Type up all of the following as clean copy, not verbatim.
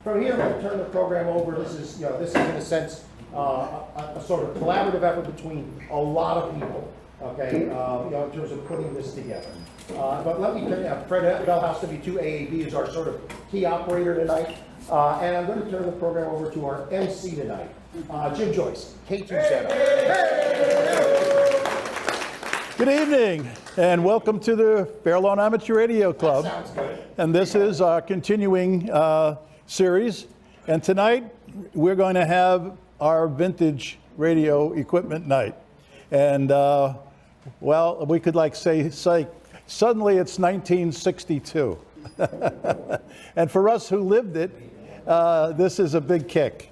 From here, we'll turn the program over. This is in a sense, a sort of collaborative effort between a lot of people, okay, in terms of putting this together. But let me tell you, Fred Bellhouse, W2 AAB, is our sort of key operator tonight. And I'm going to turn the program over to our MC tonight, Jim Joyce, K2 Setup. Good evening, and welcome to the Fairlawn Amateur Radio Club. That sounds good. And this is our continuing series. And tonight, we're going to have our vintage radio equipment night. And, well, we could say, suddenly it's 1962. And for us who lived it, this is a big kick.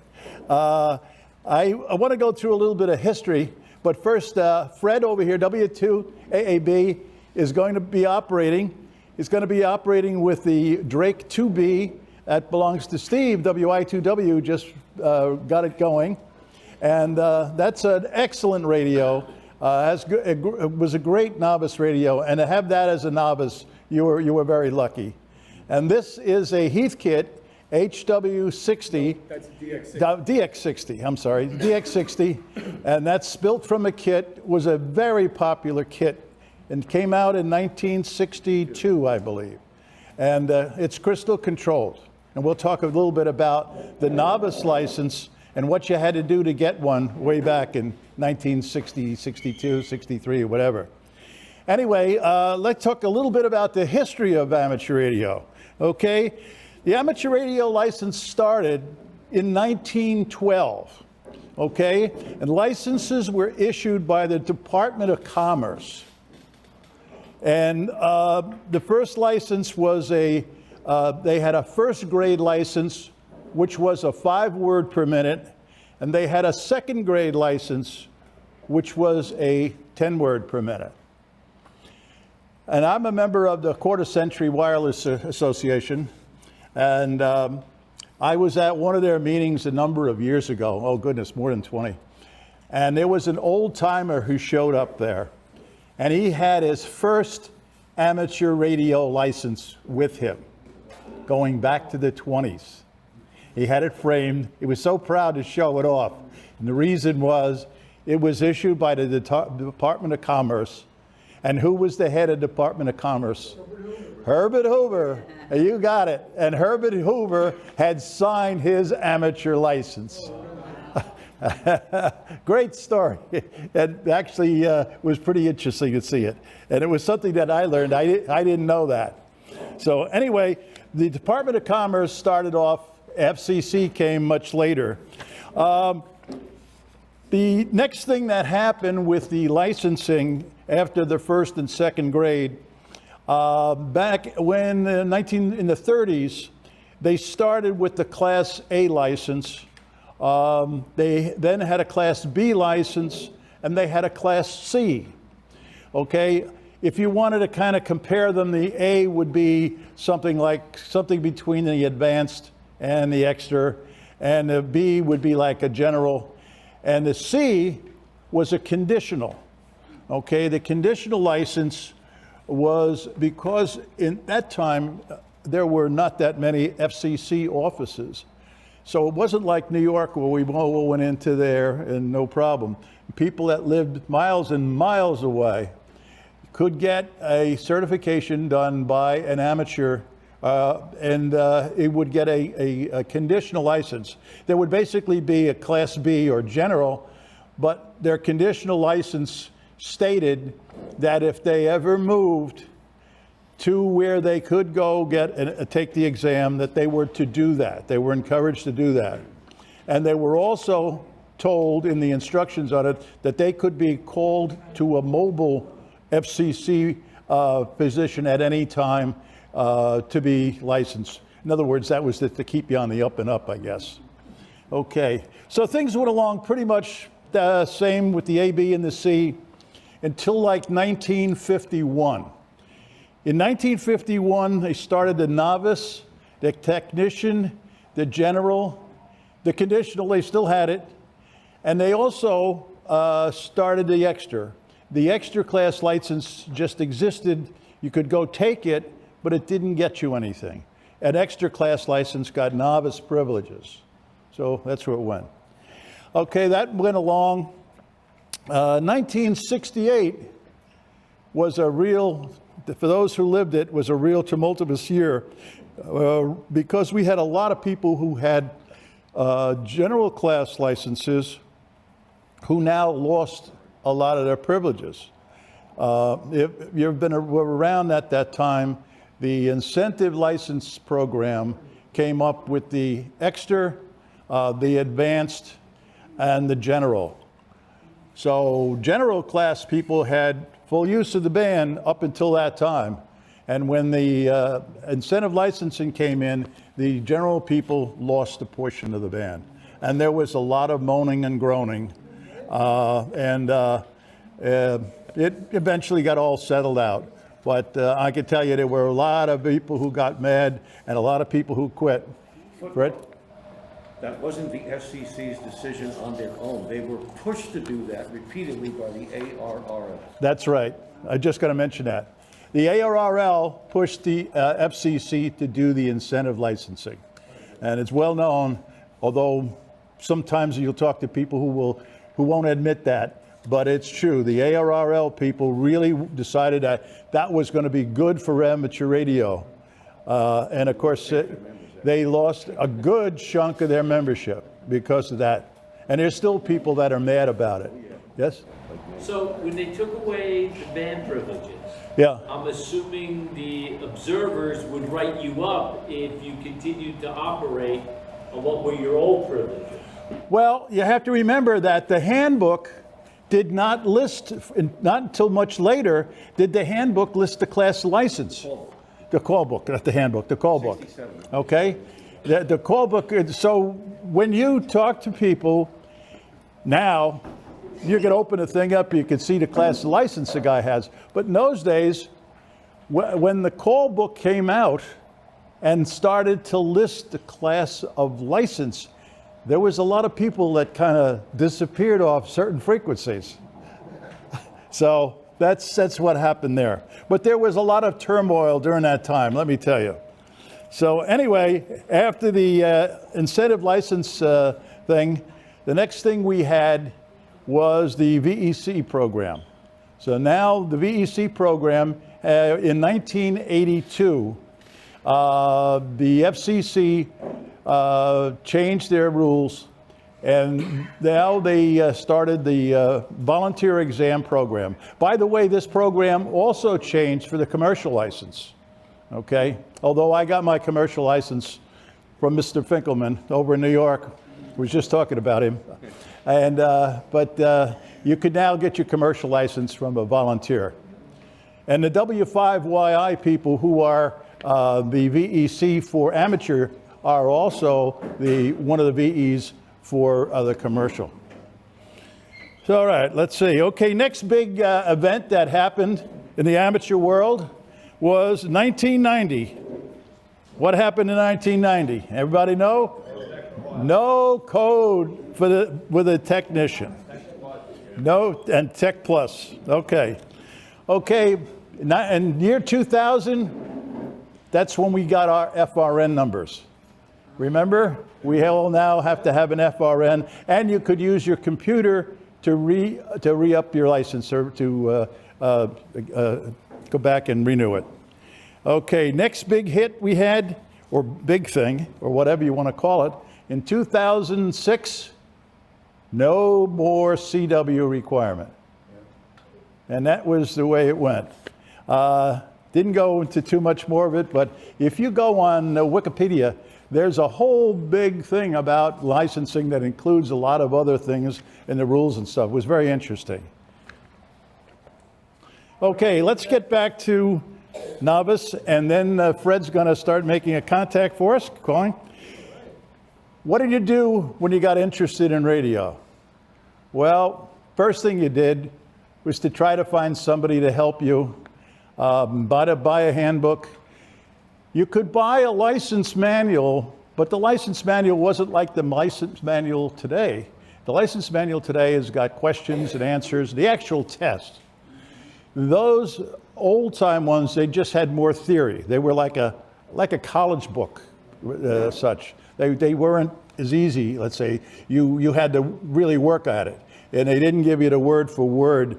I want to go through a little bit of history, but first, Fred over here, W2 AAB, is going to be operating. He's going to be operating with the Drake 2B that belongs to Steve. WI2W just got it going. And that's an excellent radio. It was a great novice radio, and to have that as a novice, you were very lucky. And this is a Heathkit HG-10 That's DX-60. DX-60, I'm sorry, DX-60, and that's built from a kit, was a very popular kit, and came out in 1962, I believe. And it's crystal controlled. And we'll talk a little bit about the novice license and what you had to do to get one way back in 1960, 62, 63, whatever. Anyway, let's talk a little bit about the history of amateur radio, okay? The amateur radio license started in 1912, okay? And licenses were issued by the Department of Commerce. And the first license was they had a first grade license, which was a 5-word per minute, and they had a second grade license, which was a 10-word per minute. And I'm a member of the Quarter Century Wireless Association, and I was at one of their meetings a number of years ago. Oh goodness, more than 20. And there was an old timer who showed up there, and he had his first amateur radio license with him, going back to the 20s. He had it framed. He was so proud to show it off. And the reason was, it was issued by the Department of Commerce. And who was the head of Department of Commerce? Herbert Hoover. You got it. And Herbert Hoover had signed his amateur license. Great story. It actually was pretty interesting to see it. And it was something that I learned. I didn't know that. So anyway, the Department of Commerce started off. FCC came much later. The next thing that happened with the licensing after the first and second grade, back when in the 30s, they started with the Class A license. They then had a Class B license, and they had a Class C. Okay, if you wanted to kind of compare them, the A would be something between the advanced and the extra, and the B would be like a general, and the C was a conditional. Okay, the conditional license was because in that time there were not that many FCC offices. So it wasn't like New York where we all went into there and no problem. People that lived miles and miles away could get a certification done by an amateur, and it would get a conditional license. There would basically be a Class B or general, but their conditional license stated that if they ever moved to where they could go take the exam, that they were to do that. They were encouraged to do that. And they were also told in the instructions on it that they could be called to a mobile FCC position at any time to be licensed. In other words, that was to keep you on the up and up, I guess. Okay, so things went along pretty much the same with the A, B, and the C until like 1951. In 1951, they started the novice, the technician, the general, the conditional, they still had it, and they also started the extra. The extra class license just existed. You could go take it, but it didn't get you anything. an extra class license got novice privileges. So that's where it went. Okay, that went along. 1968 was a real, for those who lived it, was a real tumultuous year because we had a lot of people who had general class licenses who now lost a lot of their privileges. If you've been around at that time, the incentive license program came up with the extra, the advanced, and the general. So general class people had full use of the band up until that time. And when the incentive licensing came in, the general people lost a portion of the band. And there was a lot of moaning and groaning. It eventually got all settled out. But I can tell you there were a lot of people who got mad and a lot of people who quit. Fred? That wasn't the FCC's decision on their own. They were pushed to do that repeatedly by the ARRL. That's right. I just got to mention that. The ARRL pushed the FCC to do the incentive licensing. And it's well known, although sometimes you'll talk to people who won't admit that, but it's true. The ARRL people really decided that that was going to be good for amateur radio. And of course, they lost a good chunk of their membership because of that. And there's still people that are mad about it. Yes? So when they took away the band privileges, Yeah. I'm assuming the observers would write you up if you continued to operate on what were your old privileges. Well, you have to remember that the handbook did not list, not until much later, did the handbook list the class license. The call book, not the handbook, the call book. Okay? The call book, so when you talk to people now, you can open the thing up, you can see the class license the guy has. But in those days, when the call book came out and started to list the class of license, there was a lot of people that kind of disappeared off certain frequencies. So that's what happened there. But there was a lot of turmoil during that time, let me tell you. So anyway, after the incentive license thing, the next thing we had was the VEC program. So now the VEC program, in 1982, the FCC changed their rules, and now they started the volunteer exam program. By the way, this program also changed for the commercial license, okay? Although I got my commercial license from Mr. Finkelman over in New York. We was just talking about him. And, but you could now get your commercial license from a volunteer. And the W5YI people who are the VEC for amateur are also one of the VEs for the commercial. So, all right, let's see. Okay, next big event that happened in the amateur world was 1990. What happened in 1990? Everybody know? No code with a technician. No, and Tech Plus. Okay. Okay, in year 2000, that's when we got our FRN numbers. Remember, we all now have to have an FRN, and you could use your computer to re-up your license or to go back and renew it. Okay, next big hit we had, or big thing, or whatever you want to call it, in 2006, no more CW requirement. And that was the way it went. Didn't go into too much more of it, but if you go on Wikipedia, there's a whole big thing about licensing that includes a lot of other things in the rules and stuff. It was very interesting. Okay, let's get back to novice, and then Fred's going to start making a contact for us, calling. What did you do when you got interested in radio? Well, first thing you did was to try to find somebody to help you, buy a handbook. You could buy a license manual, but the license manual wasn't like the license manual today. The license manual today has got questions and answers, the actual test. Those old-time ones, they just had more theory. They were like a like a college book, such. They weren't as easy, let's say. You had to really work at it. And they didn't give you the word for word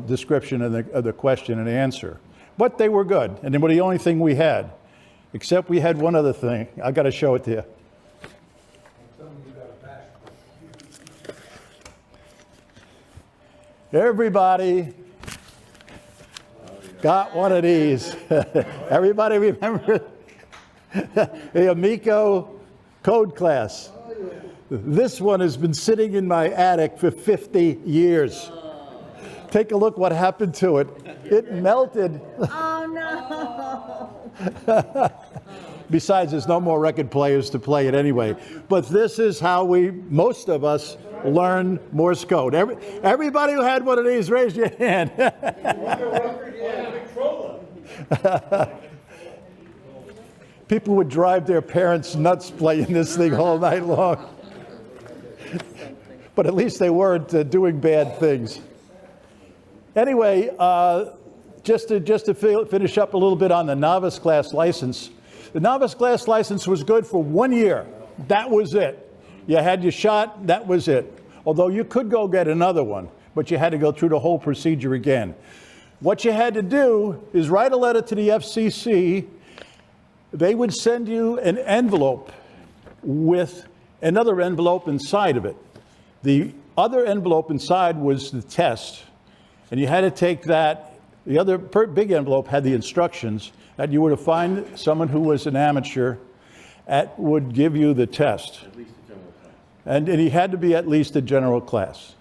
description of the question and answer. But they were good, and they were the only thing we had. Except we had one other thing. I got to show it to you. Everybody got one of these. Everybody remember the Amico code class? This one has been sitting in my attic for 50 years. Take a look what happened to it. It melted. Oh, no. Besides, there's no more record players to play it anyway. But this is how most of us, learn Morse code. Everybody who had one of these, raise your hand. People would drive their parents nuts playing this thing all night long. But at least they weren't doing bad things. Anyway, just to finish up a little bit on the novice class license. The novice class license was good for 1 year. That was it. You had your shot, that was it. Although you could go get another one, but you had to go through the whole procedure again. What you had to do is write a letter to the FCC. They would send you an envelope with another envelope inside of it. The other envelope inside was the test, and you had to take that. The other big envelope had the instructions that you were to find someone who was an amateur that would give you the test. At least the general class. And he had to be at least a general class.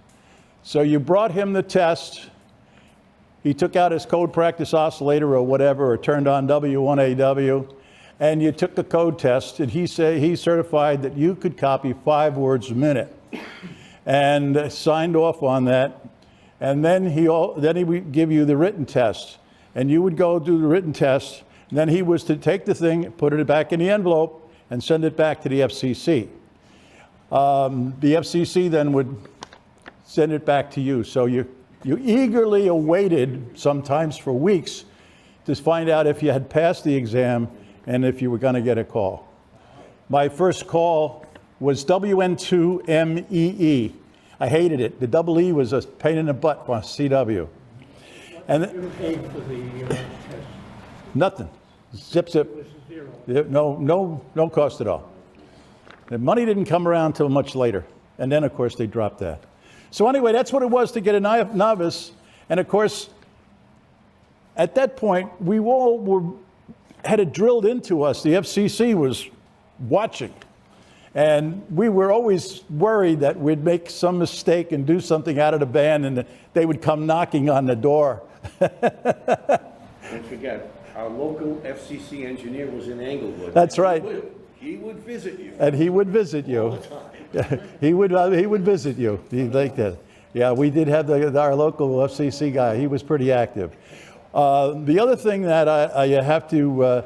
So you brought him the test. He took out his code practice oscillator or whatever, or turned on W1AW, and you took the code test, and he certified that you could copy 5 words a minute, and signed off on that. And then he would give you the written test, and you would go do the written test. And then he was to take the thing, put it back in the envelope, and send it back to the FCC. The FCC then would send it back to you. So you eagerly awaited, sometimes for weeks, to find out if you had passed the exam and if you were going to get a call. My first call was WN2MEE. I hated it. The double E was a pain in the butt for CW. And You paid for the test. nothing. Zip, zip. This is zero. No cost at all. The money didn't come around until much later. And then, of course, they dropped that. So anyway, that's what it was to get a novice. And of course, at that point, we all had it drilled into us. The FCC was watching. And we were always worried that we'd make some mistake and do something out of the band, and they would come knocking on the door. Don't forget, our local FCC engineer was in Englewood. That's right. He would visit you. And he would visit you. All the time. He would visit you. He liked that. Yeah, we did have our local FCC guy. He was pretty active. The other thing that I have to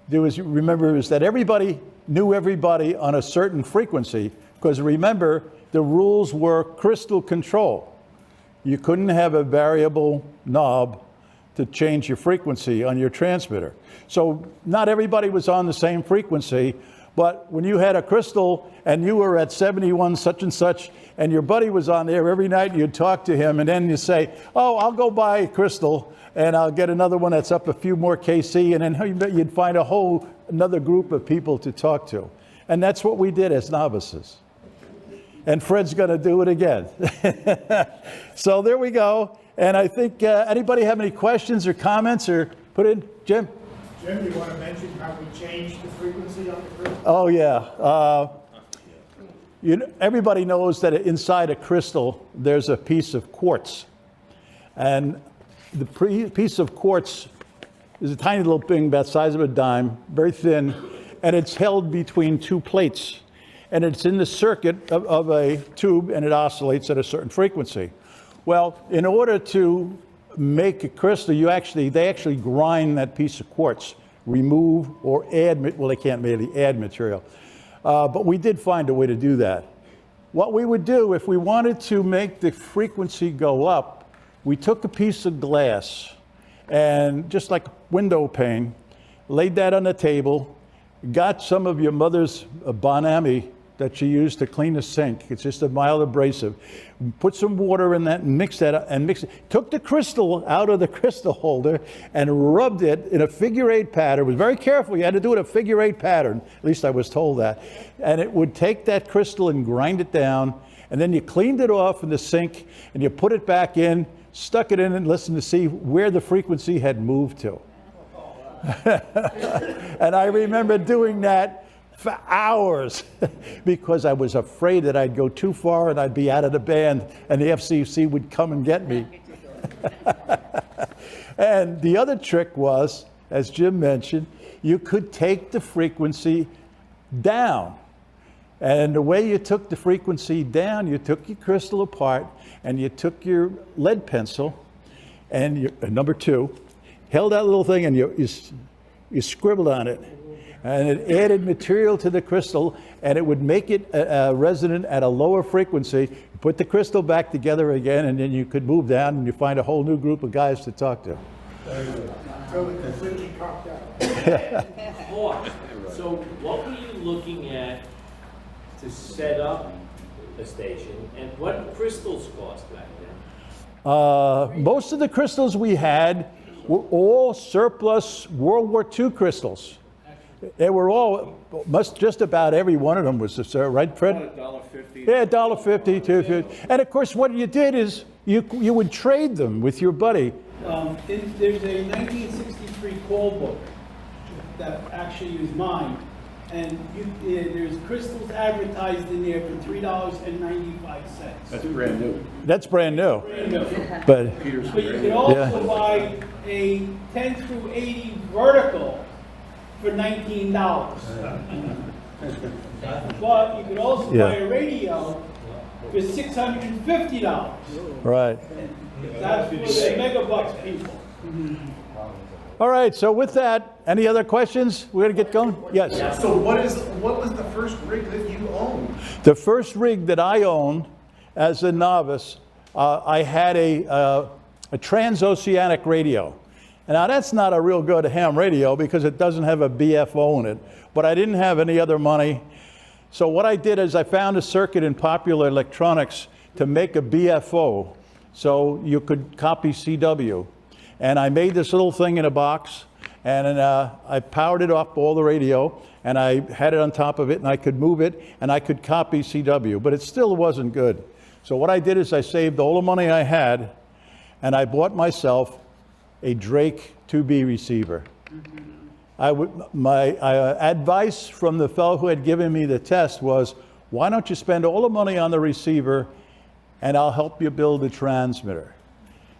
do is remember is that everybody knew everybody on a certain frequency, because remember, the rules were crystal control. You couldn't have a variable knob to change your frequency on your transmitter. So not everybody was on the same frequency, but when you had a crystal and you were at 71 such and such, and your buddy was on there every night, you'd talk to him, and then you say, oh, I'll go buy a crystal, and I'll get another one that's up a few more KC, and then you'd find another group of people to talk to. And that's what we did as novices. And Fred's going to do it again. So there we go. And I think, anybody have any questions or comments or put in? Jim? Jim, you want to mention how we changed the frequency on the crystal? Oh, yeah. Everybody knows that inside a crystal, there's a piece of quartz. And the piece of quartz is a tiny little thing about the size of a dime, very thin, and it's held between 2 plates. And it's in the circuit of a tube, and it oscillates at a certain frequency. Well, in order to make a crystal, they actually grind that piece of quartz, remove or add, well, they can't really add material. But we did find a way to do that. What we would do if we wanted to make the frequency go up, we took a piece of glass and just like a window pane, laid that on the table, got some of your mother's Bonami that she used to clean the sink. It's just a mild abrasive. Put some water in that and mix that up and mix it. Took the crystal out of the crystal holder and rubbed it in a figure-8 pattern. Was very careful. You had to do it a figure-8 pattern. At least I was told that. And it would take that crystal and grind it down. And then you cleaned it off in the sink and you put it back in, stuck it in and listened to see where the frequency had moved to. And I remember doing that for hours because I was afraid that I'd go too far and I'd be out of the band and the FCC would come and get me. And the other trick was, as Jim mentioned, you could take the frequency down. And the way you took the frequency down, you took your crystal apart and you took your lead pencil and your, number 2, held that little thing and you scribbled on it. And it added material to the crystal, and it would make it resonant at a lower frequency. You put the crystal back together again, and then you could move down, and you find a whole new group of guys to talk to. Completely cocked out. So what were you looking at to set up a station, and what crystals cost back then? Most of the crystals we had were all surplus World War II crystals. They were all, just about every one of them was, right, Fred? $1.50. Yeah, $1.50, $2.50. And of course, what you did is you would trade them with your buddy. There's a 1963 call book that actually is mine, and there's crystals advertised in there for $3.95. That's brand new. That's brand new. Brand new. But But you can also buy a 10 through 80 vertical for $19. But you could also buy a radio for $650. right. That's for the megabucks people. All right, so with that, any other questions? We're going to get going? Yes. So what was the first rig that you owned? The first rig that I owned as a novice, I had a transoceanic radio. And now that's not a real good ham radio because it doesn't have a BFO in it, but I didn't have any other money. So what I did is I found a circuit in Popular Electronics to make a BFO so you could copy CW. And I made this little thing in a box, and I powered it up, all the radio, and I had it on top of it, and I could move it, and I could copy CW, but it still wasn't good. So what I did is I saved all the money I had, and I bought myself a Drake 2B receiver. My advice from the fellow who had given me the test was, why don't you spend all the money on the receiver, and I'll help you build a transmitter.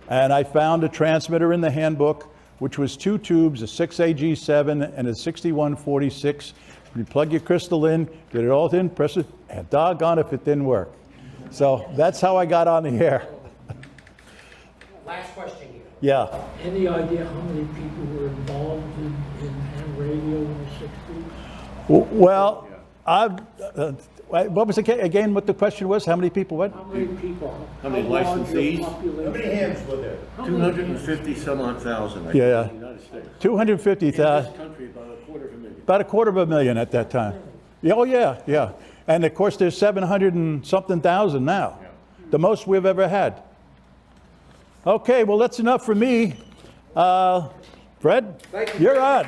And I found a transmitter in the handbook, which was 2 tubes, a 6AG7 and a 6146. You plug your crystal in, get it all in, press it, and doggone if it didn't work. So that's how I got on the air. Last question here. Yeah. Any idea how many people were involved in ham radio in the 60s? Well, what was again? What the question was? How many people? What? How many people? How many large your licensees? population? How many hands were there? 250 some odd thousand, I think, Yeah. in the United States. 250,000. In this country, about 250,000. About 250,000 at that time. Yeah, oh yeah, yeah. And of course, there's 700 and something thousand now. The most we've ever had. Okay, well, that's enough for me. Fred, you're on.